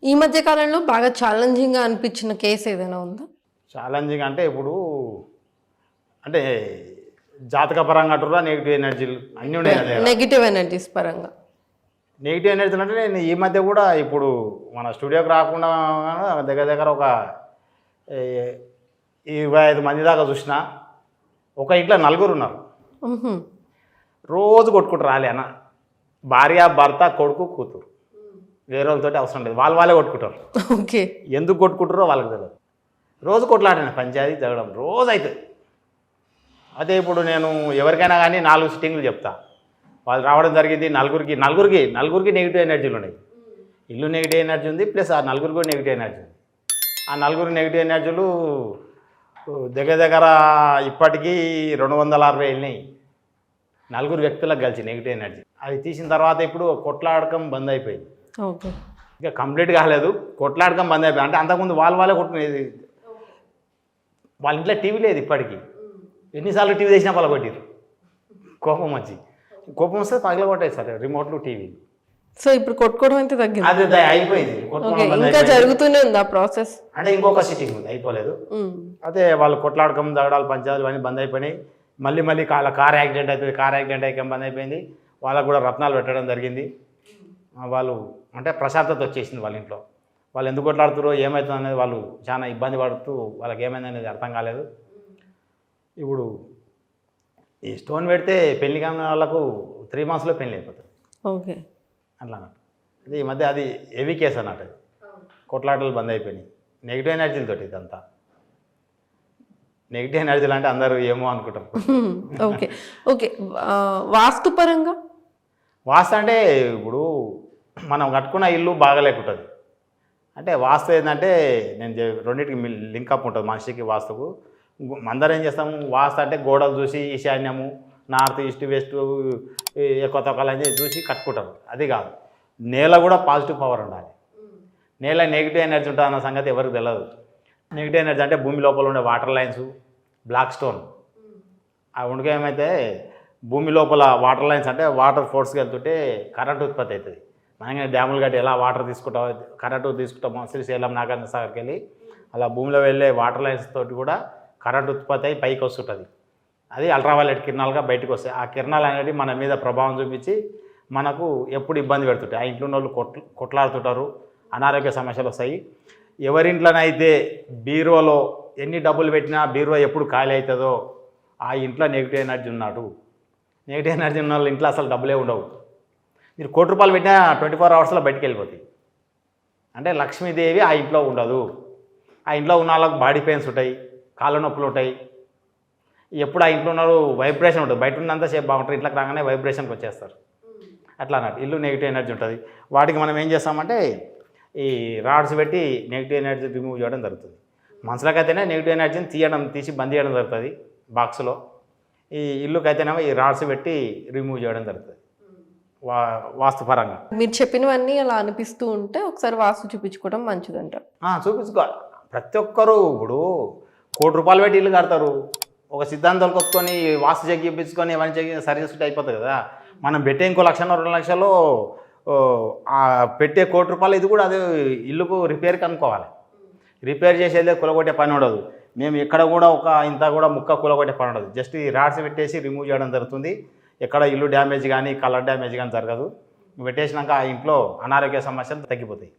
ఈ మధ్య కాలంలో బాగా ఛాలెంజింగ్గా అనిపించిన కేసు ఏదైనా ఉందా? ఛాలెంజింగ్ అంటే ఇప్పుడు అంటే జాతకపరంగా అంటుర్రా నెగిటివ్ ఎనర్జీలు అన్నీ ఉన్నాయి. నెగిటివ్ ఎనర్జీస్ పరంగా నెగిటివ్ ఎనర్జీలు అంటే నేను ఈ మధ్య కూడా ఇప్పుడు మన స్టూడియోకి రాకుండా దగ్గర దగ్గర ఒక 25 మంది దాకా చూసిన. ఒక ఇంట్లో 4 ఉన్నారు. రోజు కొట్టుకుంటారు రాలే అన్న, భార్య భర్త కొడుకు కూతురు, వేరే వాళ్ళతో అవసరం లేదు, వాళ్ళే కొట్టుకుంటారు. ఓకే, ఎందుకు కొట్టుకుంటారో వాళ్ళకి తెలియదు. రోజు కొట్లాడిన పంచాయతీ జరగడం రోజు అవుతుంది. అదే ఇప్పుడు నేను ఎవరికైనా కానీ 4 సిట్టింగ్లు చెప్తా, వాళ్ళు రావడం జరిగింది. నలుగురికి నెగిటివ్ ఎనర్జీలు ఉన్నాయి. ఇల్లు నెగిటివ్ ఎనర్జీ ఉంది, ప్లస్ ఆ నలుగురికి కూడా నెగిటివ్ ఎనర్జీ ఉంది. ఆ 4 నెగిటివ్ ఎనర్జీలు దగ్గర దగ్గర ఇప్పటికీ 260 వెళ్ళినాయి 4 వ్యక్తులకు కలిసి నెగిటివ్ ఎనర్జీ. అది తీసిన తర్వాత ఇప్పుడు కొట్లాడకం బంద్ అయిపోయింది. ఓకే, ఇక కంప్లీట్ కాలేదు, కొట్లాడకం బంద్ అయిపోయింది. అంటే అంతకుముందు వాళ్ళే కొట్టుకునేది. వాళ్ళ ఇంట్లో టీవీ లేదు ఇప్పటికీ. ఎన్నిసార్లు టీవీ తెచ్చినా పగలగొట్టారు. కోపం వస్తే పగలగొట్టేస్తారు రిమోట్లు, టీవీ. సో ఇప్పుడు కొట్టుకోవడం అయితే తగ్గింది, అది అయిపోయింది. ఇంకా జరుగుతూనే ఉంది ఆ ప్రాసెస్. అంటే ఇంకొక సిట్టింగ్ ఉంది, అయిపోలేదు. అదే వాళ్ళు కొట్లాడకం జగడాలు పంచాయతీలు అన్నీ బంద్ అయిపోయినాయి. మళ్ళీ కార్ యాక్సిడెంట్ అవుతుంది, కార్ యాక్సిడెంట్ అయ్యాక బంద్ అయిపోయింది. వాళ్ళకు కూడా రత్నాలు పెట్టడం జరిగింది. వాళ్ళు అంటే ప్రశాంతత వచ్చేసింది వాళ్ళ ఇంట్లో. వాళ్ళు ఎందుకు కొట్లాడుతారో ఏమవుతుందో అనేది వాళ్ళు చాలా ఇబ్బంది పడుతూ వాళ్ళకి ఏమైంది అనేది అర్థం కాలేదు. ఇప్పుడు ఈ స్టోన్ పెడితే పెళ్లి కాని వాళ్ళకు 3 monthsలో పెళ్లి అయిపోతుంది. ఓకే, అట్లా అన్నట్టు. అది ఈ మధ్య అది హెవీ కేసు అన్నట్టు. కొట్లాటలు బంద్ అయిపోయినాయి నెగిటివ్ ఎనర్జీలతో. ఇదంతా నెగిటివ్ ఎనర్జీలు అంటే అందరూ ఏమో అనుకుంటారు. ఓకే ఓకే వాస్తు పరంగా వాస్తు అంటే ఇప్పుడు మనం కట్టుకున్న ఇల్లు బాగాలేకుంటుంది. అంటే వాస్తు ఏంటంటే నేను రెండింటికి లింకప్ ఉంటుంది మనిషికి వాస్తుకు. అందరం ఏం చేస్తాము, వాస్తు అంటే గోడలు చూసి ఈశాన్యము, నార్త్ ఈస్ట్ వెస్ట్ ఎక్కువ తక్కువ అని చూసి కట్టుకుంటారు. అది కాదు, నేల కూడా పాజిటివ్ పవర్ ఉండాలి. నేల నెగిటివ్ ఎనర్జీ ఉంటుంది అన్న సంగతి ఎవరికి తెలియదు. నెగిటివ్ ఎనర్జీ అంటే భూమి లోపల ఉండే వాటర్ లైన్స్, బ్లాక్ స్టోన్. ఆ ఉండుక ఏమైతే భూమి లోపల వాటర్ లైన్స్ అంటే వాటర్ ఫోర్స్కి వెళ్తుంటే కరెంట్ ఉత్పత్తి అవుతుంది. మనకి డ్యాములు కట్టి ఎలా వాటర్ తీసుకుంటామో, కరెంటు తీసుకుంటామో, శ్రీశైలం నాగార్జున సాగర్కి వెళ్ళి అలా భూమిలో వెళ్ళే వాటర్ లైన్స్ తోటి కూడా కరెంట్ ఉత్పత్తి అయి పైకి వస్తుంటుంది. అది అల్ట్రావైలెట్ కిరణాలుగా బయటకు వస్తాయి. ఆ కిరణాలు అనేవి మన మీద ప్రభావం చూపించి మనకు ఎప్పుడు ఇబ్బంది పెడుతుంటాయి. ఆ ఇంట్లో వాళ్ళు కొట్లాడుతుంటారు, అనారోగ్య సమస్యలు వస్తాయి. ఎవరింట్లోనైతే బీరువాలో ఎన్ని డబ్బులు పెట్టినా బీరువా ఎప్పుడు ఖాళీ అవుతుందో ఆ ఇంట్లో నెగిటివ్ ఎనర్జీ ఉన్నాడు. నెగిటివ్ ఎనర్జీ ఉన్న వాళ్ళ ఇంట్లో అసలు డబ్బులే ఉండవు. మీరు ₹1 పెట్టినా 24 hours బయటికి వెళ్ళిపోతాయి. అంటే లక్ష్మీదేవి ఆ ఇంట్లో ఉండదు. ఆ ఇంట్లో ఉన్న వాళ్ళకు బాడీ పెయిన్స్ ఉంటాయి, కాళ్ళ నొప్పులు ఉంటాయి. ఎప్పుడు ఆ ఇంట్లో ఉన్నారు వైబ్రేషన్ ఉంటుంది. బయట ఉన్నంతసేపు బాగుంటారు, ఇంట్లోకి రాగానే వైబ్రేషన్కి వచ్చేస్తారు. అట్లా అన్నట్టు ఇల్లు నెగిటివ్ ఎనర్జీ ఉంటుంది. వాటికి మనం ఏం చేస్తామంటే ఈ రాడ్స్ పెట్టి నెగిటివ్ ఎనర్జీ రిమూవ్ చేయడం జరుగుతుంది. మనుషులకైతేనే నెగిటివ్ ఎనర్జీని తీసి బంద్ చేయడం జరుగుతుంది బాక్స్లో. ఈ ఇల్లుకైతేనేమో ఈ రాడ్స్ పెట్టి రిమూవ్ చేయడం జరుగుతుంది వాస్తుపరంగా. మీరు చెప్పినవన్నీ అలా అనిపిస్తూ ఉంటే ఒకసారి వాస్తు చూపించుకోవడం మంచిదంటారు. చూపించుకో. ప్రతి ఒక్కరు ఇప్పుడు ₹1 పెట్టి ఇల్లు కడతారు. ఒక సిద్ధాంతాలు కొట్టుకొని వాస్తు చెక్కిపించుకొని ఇవన్నీ చెక్కి సరి చేసుకుంటే అయిపోతుంది కదా. మనం పెట్టే ఇంకో 1,00,000 2 లక్షలు పెట్టే ₹1 ఇది కూడా అదే ఇల్లుకు రిపేర్కి అనుకోవాలి. రిపేర్ చేసేదే కూలగొట్టే పని ఉండదు. మేము ఎక్కడ కూడా ఇంత కూడా ముక్క కూలగొట్టే పని ఉండదు. జస్ట్ ఈ రాడ్స్ పెట్టేసి రిమూవ్ చేయడం జరుగుతుంది. ఎక్కడ ఇల్లు డ్యామేజ్ కానీ కలర్ డ్యామేజ్ కానీ జరగదు. పెట్టేసినాక ఆ ఇంట్లో అనారోగ్య సమస్యలు తగ్గిపోతాయి.